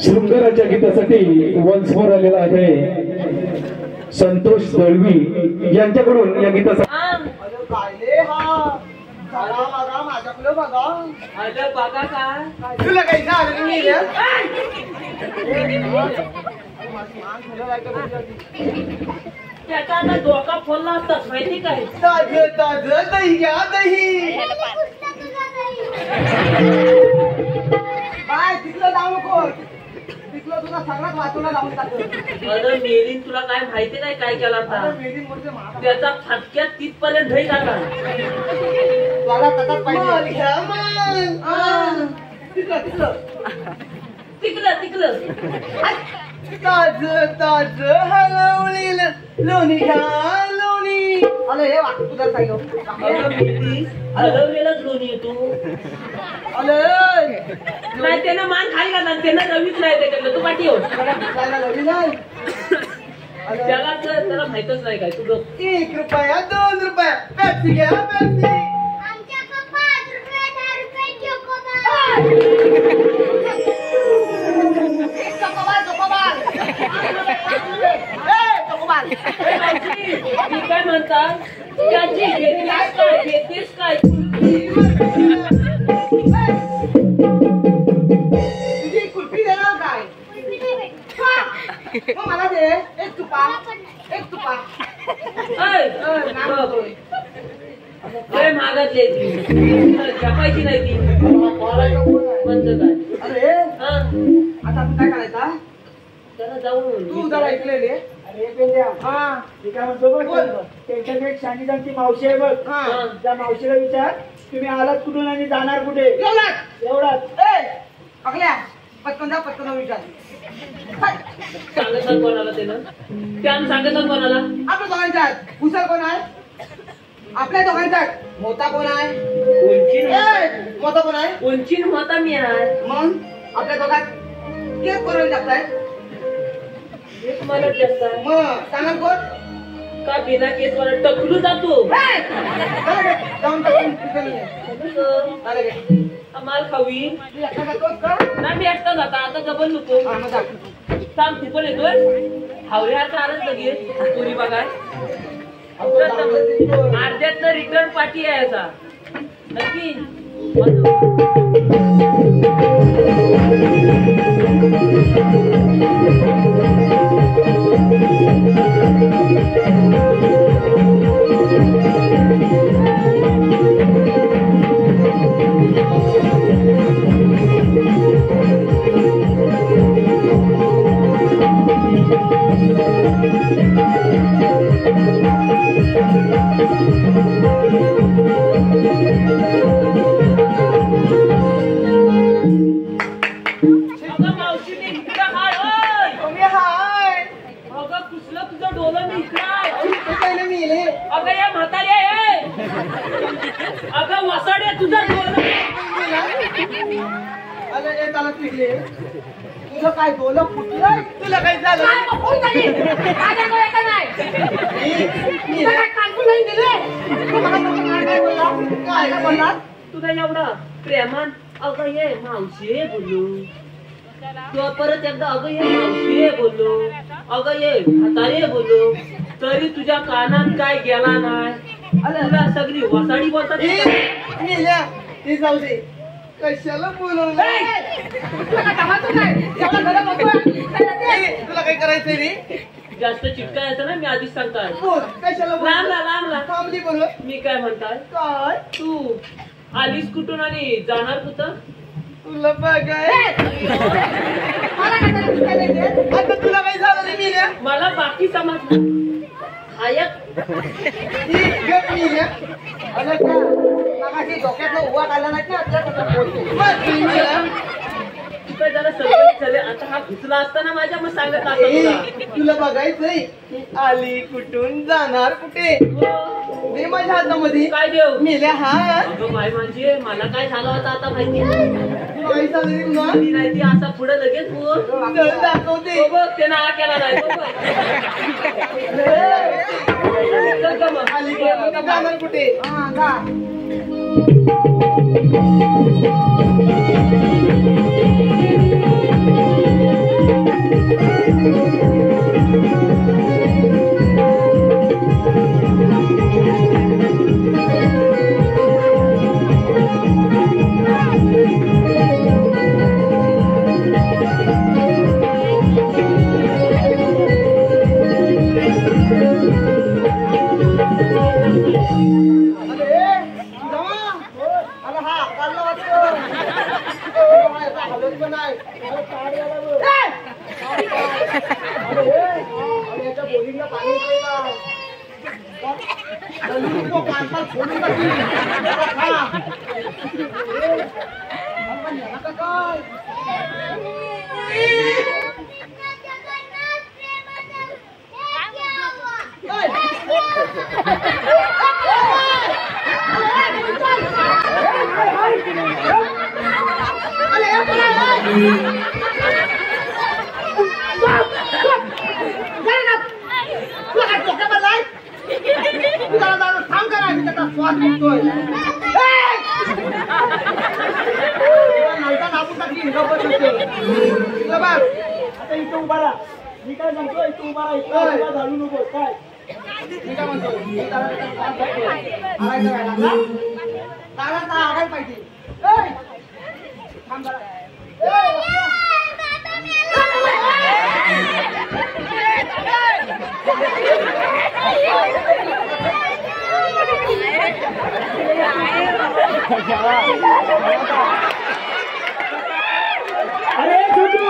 शृंगाराच्या गीतासाठी once more आलेला आहे संतोष दळवी यांच्याकडून या गीतासाठी तुला काही त्याचा आता डोका फोडला असताच माहिती काय ताज ताज दही घ्या दही काय तिकडं जाऊ नको तिकडं तुला सगळ्यात वाचूला लावून टाकतो अरे मेलीन तुला काय माहिती नाही काय केला आता त्याचा फटक्यात तिथपर्यंत दही टाकला मला तसाच पाहिजे घ्या मग तिकडं तिकलं तिकलं ताज ताज हलवली लोणी घ्या लोणी अरे हे वाटत तुझा सांगितलं हलवलेलाच लोणी येतो नाही त्यानं मान खाली घातला त्यानं रवीच नाही त्याच्यातलं तू पाठी येऊ त्याला तर त्याला माहितच नाही काय तुझं 1 रुपया 2 रुपया पेप्सी घ्या पेप्सी आमच्याकडे 5 रुपये 10 रुपये चोकोबार चोकोबार चोकोबार मी काय म्हणतात त्याची घेतीस काय तुझी कुल्फी देणार काय मग मला दे 1 तुपा 1 तुपा काय मागतले ती जपायची नाही ती म्हणत काय अरे हा आता आपण काय करायचा त्याला जाऊन तू जरा ऐकलेले अरे पेंड्या, हा मी काय म्हणतो बघ, त्यांच्याकडे एक शांतीदांची मावशी आहे बघ. हा त्या मावशीला विचार, तुम्ही आलात कुठून आणि जाणार कुठे? एवढाच एवढाच. अगल्या पटकन विचार सांगत कोणाला त्यानं त्यानं सांगत कोणाला आपल्या दोघांच्यात हुसर कोण आहे आपल्या दोघांच्यात मोता कोण आहे मोता कोण आहे उंचीन होता मी आहे मग आपल्या दोघात केस कोणाला जास्त आहे एक मला जास्त आहे मग सांगाल कोण का बिना केस वाला टकलू जातो जाऊन टाकून तिथं नाही आहे. चालेल का? माल खावी तू एकटा जातोस का ना मी एकटा जाता आता जबल नको हा, मग जा. सांग तू पण येतोय हावऱ्यासारखं आलंच लगेच पुरी बघाय अर्ध्यातनं रिटर्न पार्टी आहे याचा नक्की तुझं काय डोलं फुटलंय तुला काय झालं काय बोलला तुला एवढा प्रेमान अगं ये मावशी बोलू किंवा परत एकदा अगं ये मावशी बोललो अगं ये म्हातारे बोललो तरी तुझ्या कानात काय गेला नाही तुला सगळी वसाडी बोलतात ते जाऊ दे कशाला बोलवलं तुला काय करायचंय रे जास्त चिटकायचं ना मी आधीच सांगताय बोल कशाला लांबला थांबली बोल मी काय म्हणताय काय तू आलीस कुठून आणि जाणार कुठं तुला बघाय आता तुला काय झालं रे मील्या मला बाकी समजलं हायक डोक्यातला उभा काढला नाही ना जरा सगळं झाले आता हा घुसला असताना माझ्या मग सांगत असता तुला बघायचंय आली कुठून जाणार कुठे दे माझ्या हातामध्ये काय देऊ मेल्या हा अगं बाई म्हणजे मला काय झालं होतं आता माहिती काय चालू तुला ती नाही ती असा पुढे लगेच बोल दाखवते तो बघ त्यानं हा केला नाही तो बघ. चल का मग? आली कुठून जाणार कुठे हा जा जरा थांब करा मी त्याचा श्वास निघतोय नलका दाबून टाकली गप्पच नसते बघ आता इथं उभा राहा मी काय सांगतो इथं उभा राहा इथं घालू नको काय मी काय म्हणतो आगायला पाहिजे थांब जरा अरे छोटू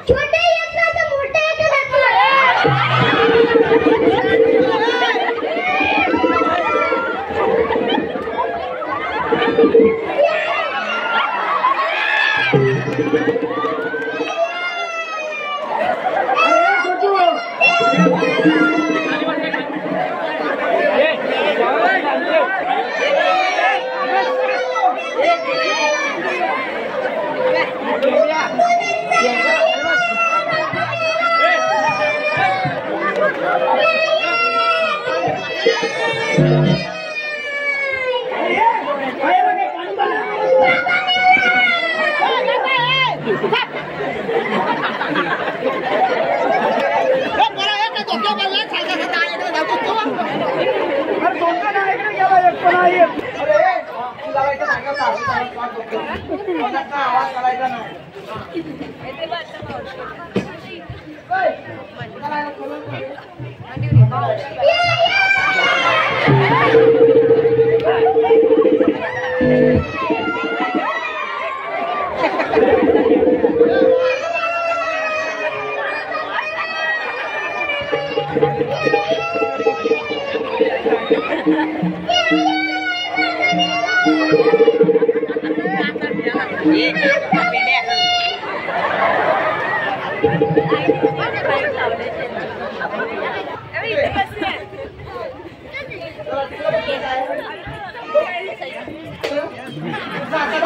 छोटे येत ना तर मोठे येते आवाज करायचा नाही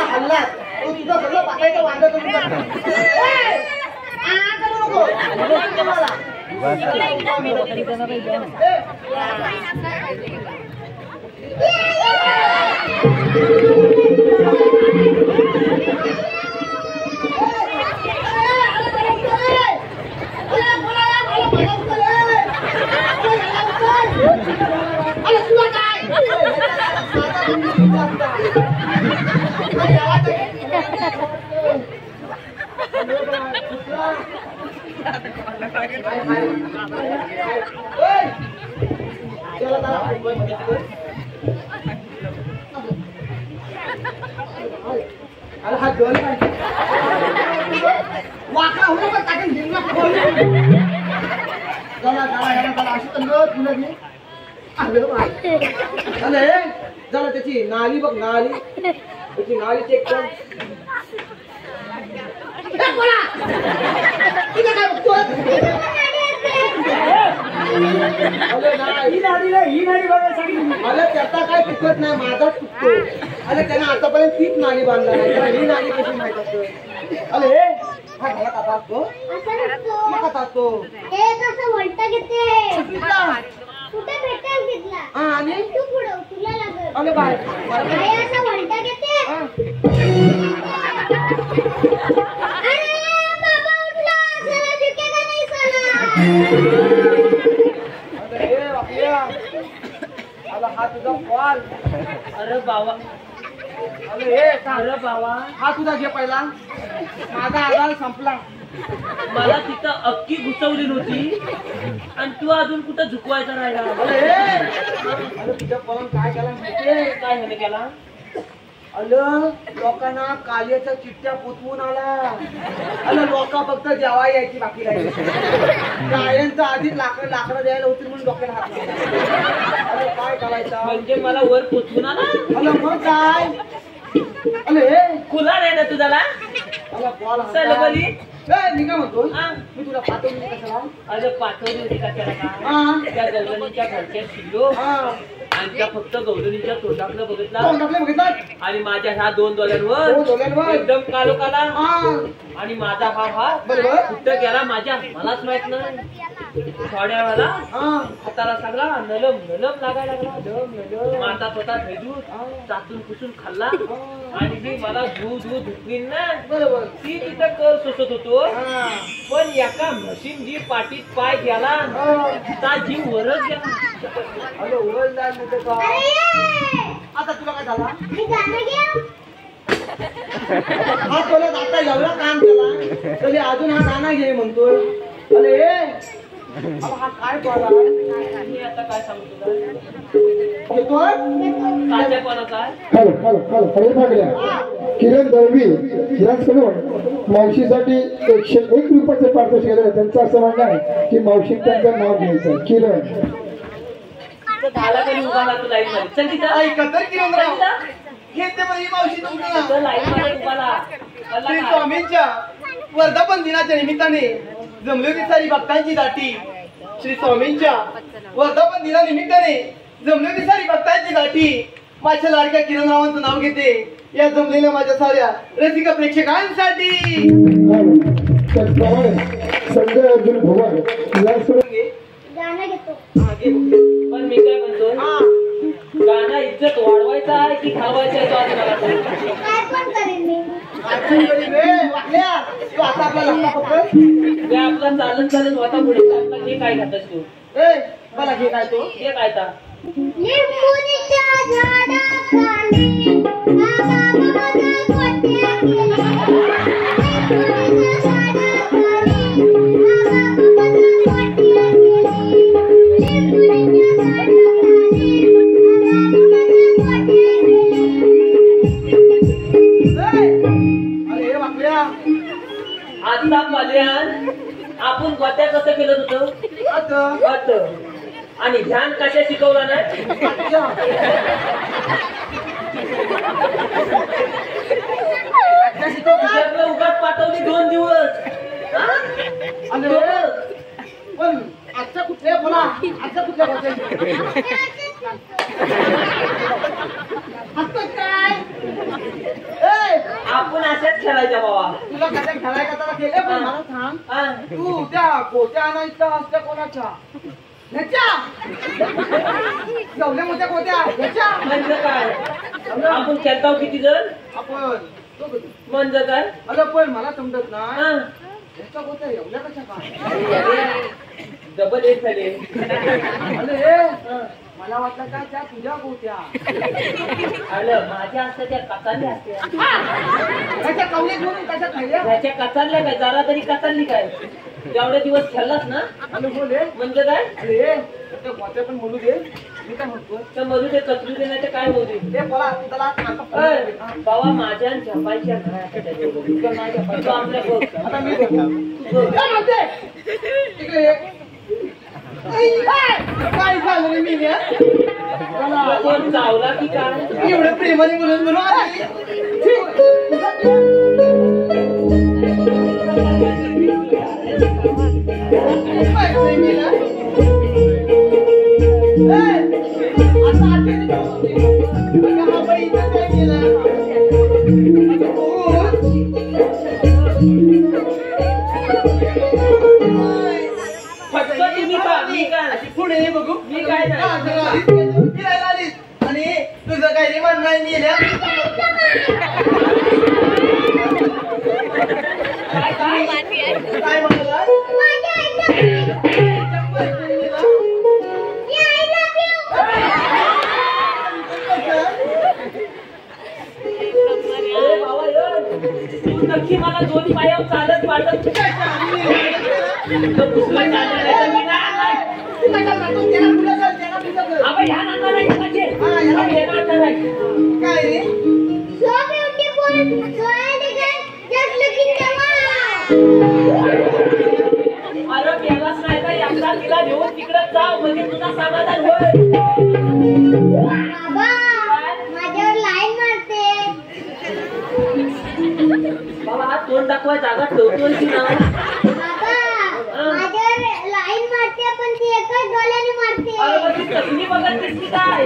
हल्ला तू तुझं सगळं पाकायचं वांदा तुम्ही वाकडा होतो पण टाकून जिंकला जरा त्याची नाली बघ नाली त्याची नाली चेक कर काय बघतो अरे नाही ही नाडी बघा सांगितली. अरे त्याचा काय चुकत नाही माझाच चुकतो. अरे त्याने आतापर्यंत तीच नाणी बांधला नाही त्याला ही नाणी कशी माहित असतं. अरे हा घरात आता असतो असं नसतो. मग आता असतो हे कसं वळता घेते. तिथला. कुठे भेटेल तिथला. हा आणि तू पुढं तुला लागल. अरे बाय काय असं वळता घेते. हा. अरे बाबा उठला. चला झुकेगा नहीं साला. अरे बापल्या आला हा तुझा कॉल. अरे बाबा अरे हे अरे बाबा हा तुझा घे पहिला माझा आधार संपला. मला तिथं अक्की घुसवली नव्हती आणि तू अजून कुठं झुकवायचा राहिला. अरे तुझ्या पवन काय केला माहितीये काय झालं त्याला? अलं लोकांना काल्याच्या चिठ्ठ्या पुतवून आला. अलं लोक फक्त जेवा यायची बाकी राहिली. कायांचा आधीच लाकडं द्यायला होती म्हणून डोक्याला हात लावला. अरे काय करायचं म्हणजे मला वर पोचून आला. अलं मग काय अले हे खुला नाही ना तुझ्याला अला बॉल चल बोली. मी काय म्हणतो हा. मी तुला पाठवली कशाला. अरे पाठवली होती का त्याला का? हा त्या गौरवणीच्या घरच्या शिल्लो हा आणि त्या फक्त गौरवणीच्या तोंडाकडे बघितला कोण टाकले बघितलं. आणि माझ्या ह्या 2 हो, डोळ्यांवर डोळ्यांवर. एकदम कालो काला हा आणि माझा हा हात बरोबर. कुठं गेला माझ्या मलाच माहित नाही. थोड्या वेळाला हा हाताला सगळा नलम नलम लागायला लागला. माता स्वतः भेजून चाचून पुसून खाल्ला आणि जी मला दूध धुतली ना बरोबर. ती तिथं कर सोसत होतो. हा पण एका म्हशीन जी पाठीत पाय गेला हा. ता जीव वरच गेला. अरे ओरल जाय म्हणते का. अरे ये. आता तुला काय झाला मी गाणं घेऊ. हा तुला आता एवढा काम केला तरी अजून हा गाणं घे म्हणतोय. अरे अहो, हा काय बोला मी आता काय सांगू तुला घेतोय ताज्यापणाचा आहे. हॅलो हॅलो हॅलो हॅलो भागल्या किरण दळवी यांच्याकडून मावशीसाठी 101 रुपयाचे पारितोषिक केलं आहे. त्यांचं असं म्हणणं आहे की मावशी त्यांचं नाव घ्यायचं किरण. तर झाला कधी उभा राहतो लाईन मध्ये. चल तिथं ऐकतर किरणराव घेते पण ही मावशी तुमची लाईन मध्ये उभा राहा. श्री स्वामींच्या वर्धापन दिनाच्या निमित्ताने जमलेली सारी भक्तांची दाटी. श्री स्वामींच्या वर्धापन दिनानिमित्ताने जमलेली सारी भक्तांची दाटी. माझ्या लाडक्या किरणरावांचं नाव घेते या जमलेल्या माझ्या साऱ्या रसिक प्रेक्षकांसाठी. त्याचप्रमाणे संजय अर्जुन भोवार यांच्याकडून गाणं घेतो. पण मी काय म्हणतो हा गाणं इज्जत वाढवायचा आहे की घालवायचा आहे तो आधी मला सांग. काय पण करेन मी. वाटल्या तू आता आपला लग्न फक्त मी आपला चालत चालत होता पुढे आपला हे काय घातस तू मला घे काय तो हे काय ता लिंबुनीच्या झाडाखाली बाबा माझा गोट्या गेला. लिंबुनीच्या झाडाखाली बाबा माझा गोट्या गेली. लिंबुनीच्या झाडाखाली बाबा माझा गोट्या गेली. अरे वाकल्या आता मल्यान आपण गोत्या कसं केलं होतं आता गत आणि ध्यान कशा शिकवलं ना तुझ्याकडे उगाच पाठवली 2 दिवस हा? अरे पण आजच्या कुठल्या बोला आजच्या कुठल्या बोलते काय आपण अशाच खेळायच्या बाबा तुला कशा खेळायला त्याला केले पण मला सांग हा? तू त्या गोट्या आणायच्या असत्या कोणाच्या ह्याच्या एवढ्या मोठ्या गोट्या ह्याच्या म्हणजे काय आपण खेळताव किती जण आपण म्हणजे काय अरे पण मला समजत नाही हा? ह्याच्या गोट्या एवढ्या कशा काय डबल एक झाले अरे मला वाटलं का त्या तुझ्या गोट्या आलं माझ्या असत्या त्या कचारल्या असत्या ह्याच्या कवले घेऊन कशा खायल्या त्याच्या कचारल्या काय जरा तरी कचारली काय जेवढे दिवस खेळलास ना अरे बोले म्हणजे काय अरे त्या गोट्या पण म्हणू दे मी काय म्हणतो तर मधू ते कचरू दे नाही तर काय होऊ दे ते बोला त्याला अय, बाबा माझ्या आणि झपायच्या घराच्या त्याच्यावर. तू आपल्या बघ. आता मी देतो बघ. काय म्हणते तिकडे ये. काय झालं रे मी तुला कोण चावला की काय एवढं प्रेमाने म्हणून म्हणून आली. काय प्रेमीला? फक्त तुम्ही का मी काय पुढे बघू मी काय नाही. फिरायला आलीस आणि तुझं काही रे म्हणणार नेल्या काय म्हणाला तू नक्की मला दोन्ही पायावर चालत वाटत काय रे So beautiful, so elegant, just looking the अरे गेलाच नाही का एकदा तिला घेऊन तिकडे जा म्हणजे तुझा समाधान होईल. बाबा, माझ्यावर लाईन मारते. बाबा हा तोंड दाखवाय जागा ठेवतोय की ना. बाबा, माझ्यावर लाईन मारते पण ती एकच डोळ्याने मारते. अरे मग ती कसली बघत की काय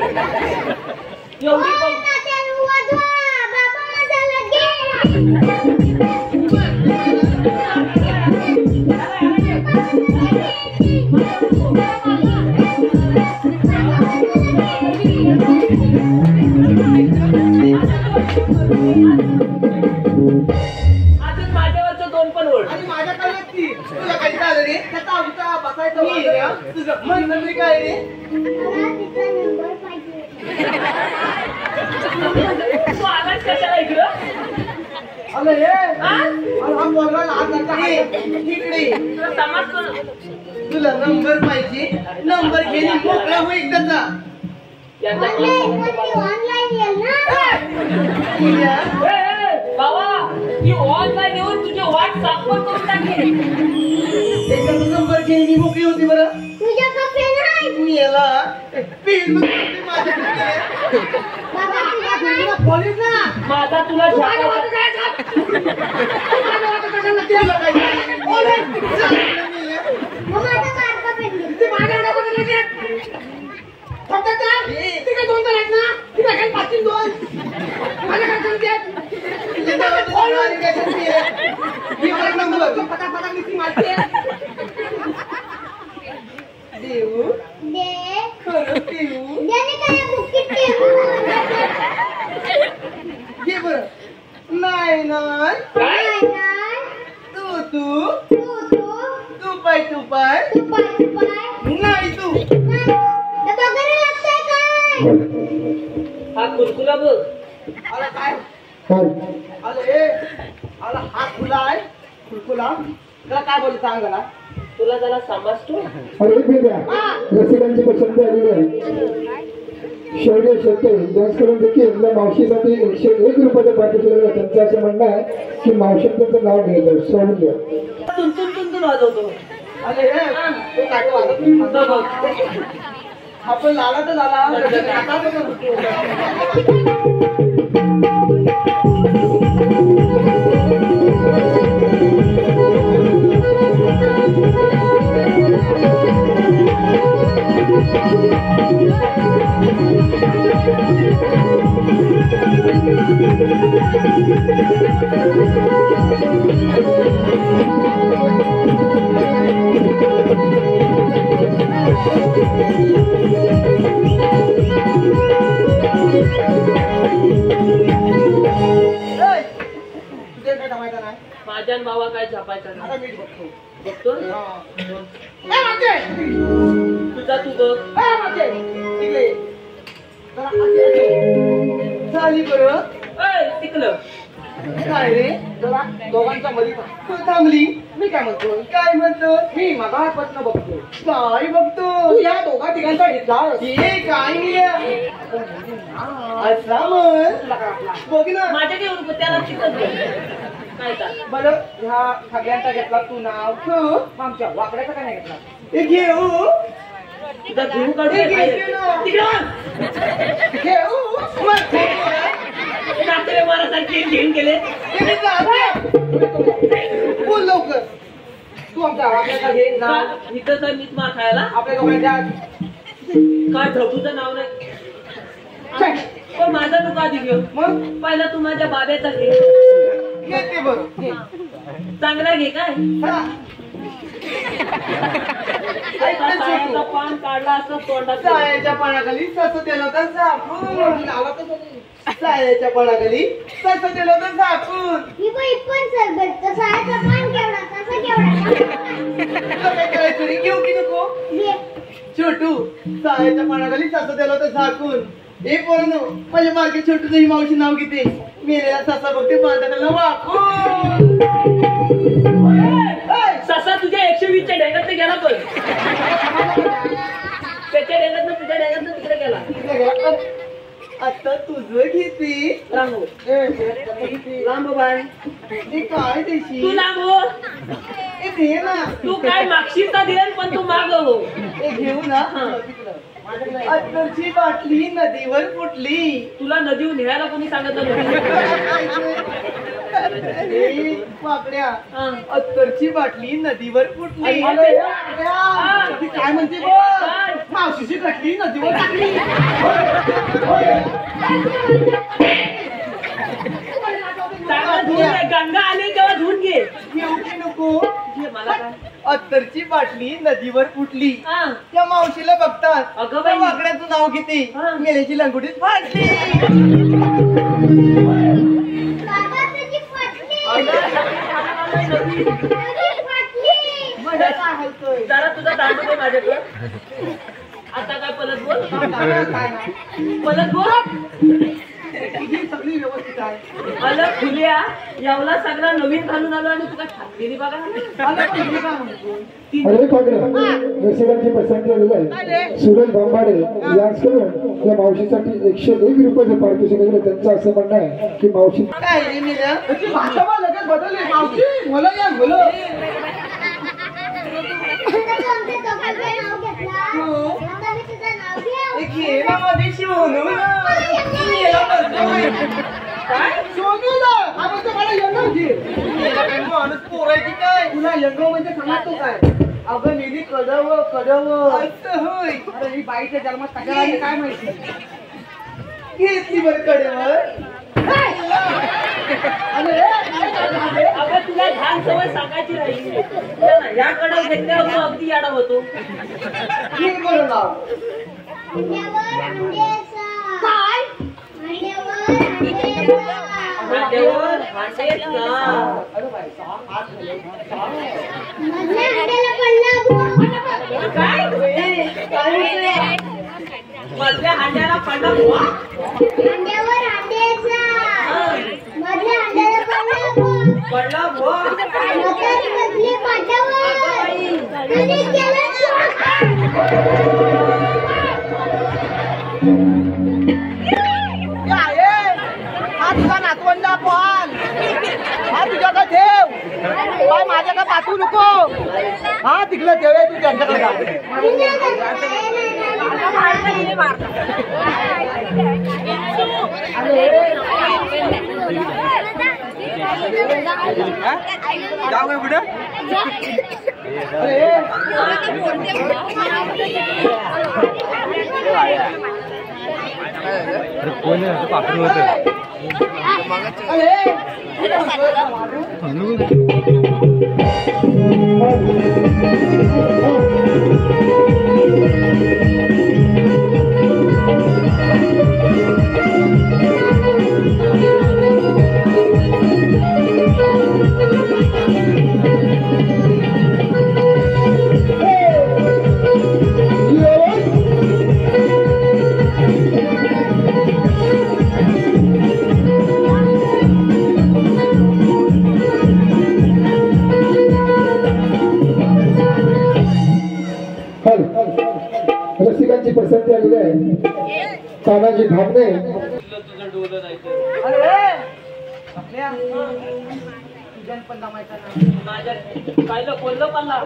एवढी ओय, बघ. तात्यानं वाजवा. बाबा, माझा लगेच. अजून माझ्यावरचं दोन पण ओढ. आणि माझ्याकडे ती तुला काही झालं रे त्याचा आमचा बसायचं तुझं म्हणणं तरी काय रे मला तिचा नंबर पाहिजे. तू आलाच कशाला इकडं. अरे हे हा? हा बोलला इकडे तुला समजतो ना. तुला नंबर पाहिजे नंबर घेणे मोकळा होईल त्याचा याचा ऑनलाईन पण ती ऑनलाईन येईल ना. बाबा ती ऑनलाईन येऊन तुझे व्हॉट्सअप पण करून टाकेल. त्याचा नंबर घेणे मी मोकळी होती बरं तुझ्याकडे पेन आहे? मी याला पेन माझ्याकडे बाबा, तुझ्याकडे कॉलेज ना माझा तुला झाला. तुला काय मग माझा बारका पेन घे. देऊ दे. खरं देऊ त्याने काय बुकीट ठेवू? घे बरं नाही नाही नाही, नाही. तू तू तू, तू. तू पाय तू पाय. नाही तू नाही. तर बघायला लागतंय काय? हा कुरकुरा बघ. आला काय काय आलं हे आला हात खुला आहे खुला त्याला काय बोलतो सांग ना तुला त्याला समजतो. अरे एक मिनिट द्या. रसिकांची पसंत आलेली आहे. शौर्य शेट्टे डान्स करून देखील या मावशीसाठी 101 रुपयाचं पार्टिसिपेट आहे. त्यांचं असं म्हणणं आहे की मावशी त्यांचं नाव घ्यायचं सोडून द्या. तुंतून तुंतून वाजवतो. आले हे तो काय वाजत बघ. आपण लाला तर झाला माझ्या बाबा काय छापायचा नाही. आता मीठ बघतो बघतो मागे तुझा तू बघ. तिकडे झाली बरं टिकलं. काय रे जरा दोघांच्या मध्ये तू थांबली मी काय म्हणतो काय म्हणतो मी मगापासून बघतो काय बघतो तू या दोघा तिघांचा घेतला हे काय नाही असा म्हण बघ ना माझ्या घेऊन त्याला चिकन काय का बरं ह्या सगळ्यांचा घेतला तू नाव तू आमच्या वाकड्याचा काय नाही घेतला हे घेऊ तुझा घेऊ काढून हे बाहेर. घे ना. तिकडं घेऊ मग नाचरे मारासारखे घेऊन गेले. बोल लवकर तू आमच्या वाकड्याचा घे ना इथं तर मीच मार खायला. आपल्या दोघांच्या काय ढबूचं नाव नाही पण माझा तू का घेऊ मग पहिला तू माझ्या बाब्याचा घे घेते बरं घे. चांगला घे काय हा. एका सायाचा पान काढला असं तोंडात सायाच्या पानाखाली सस दिलं तर झाकून सायाच्या पानाखाली सस दिलं तर झाकून ही बाई पण सरबत कसा आहे तो पान केवढा कसा केवढा तुला काय करायचं रे घेऊ की नको घे. छोटू सायाच्या पानाखाली सस दिलं तर झाकून हे पोरांनो माझ्या मार्गे छोटूचं ही मावशी नाव घेते मेलेला ससा बघते पानाखाली वाकून ससा तुझ्या 120 च्या ढेगात गेला पण त्याच्या ढेगात तुझ्या ढेगात तिकडे गेला आता तुझं घेते लांबो लांबो बाय हे काय तू देशी लांबो हे दे ना तू काय मागशील तर दे पण तू माग हो हे घेऊ ना अत्तरची बाटली नदीवर फुटली तुला नदीवर न्यायला कोणी सांगितलं नाही हे पापड्या हा. अत्तरची बाटली नदीवर फुटली अरे, हा. ती काय म्हणते बघ काय? मावशीची बाटली नदीवर टाकली चांगला धुवून घे. गंगा आली तेव्हा धुवून घे घेऊ की नको घे मला काय अत्तरची बाटली नदीवर फुटली हा. त्या मावशीला बघतात अगं त्या बाई. वाकड्याचं नाव घेते हा. मेल्याची लंगोटीच फाटली बाबा त्याची फाटली नदी. त्याची फाटली म्हणजे काय हालतोय? जरा तुझा दांडू दे माझ्याकडे आता काय पलट बोल काय नाही. पलट बोल तुझी सगळी व्यवस्थित आहे अलग खुल्या एवढा सगळा नवीन घालून आलो आणि तुला छापलेली बघा आता पण मी काय म्हणतो अरे पागड्या रसिकांची पसंती आलेलं आहे सुरेश भांबाडे यांच्याकडून या मावशीसाठी 101 रुपयाचं पारितोषिक आहे. त्यांचं असं म्हणणं आहे की मावशी काय रे मीरा त्याची भाषा पण लगेच बदलली मावशी मला या बोलो आता तू आमच्या दोघांचं नाव घेतला हो. आता मी तुझं नाव घेऊ घे ना मध्ये शिवणू काय सोनूला आपण तर मला यंगव घे माणूस पोरायची काय तुला यंगव म्हणजे समजतो काय अगं निधी कदव असं होय अरे ही बाईच्या जन्मात कशाला आली काय माहिती घेतली बरं कडेवर अगं तुला घाण सवय सांगायची राहिली या कडे घेतल्यावर तू अगदी याडा होतो घे बरं नाव अंड्यावर अंड्याचा काय अंड्यावर अंड्याचा हांडेचा मधल्या अंड्याला पडला बुवा. काय मधल्या हांड्याला पडला बुवा. अंड्यावर अंड्याचा मधल्या अंड्याला पडला बुवा. पडला बुवा. म्हातारी बसली पाटावर आणि गेला हा तुझा नातवंडा पण हा तुझ्याकडे ठेव काय माझ्याकडे पाठवू नको हा तिकडे ठेव तू त्यांच्याकडे जाऊ काय पुढे रसिकांची पसंती आलेली आहे तानाजी भामणे तुझं डोलं नाही तुझ्या पण जमायचं माझ्या पाहिलं बोललो पल्ला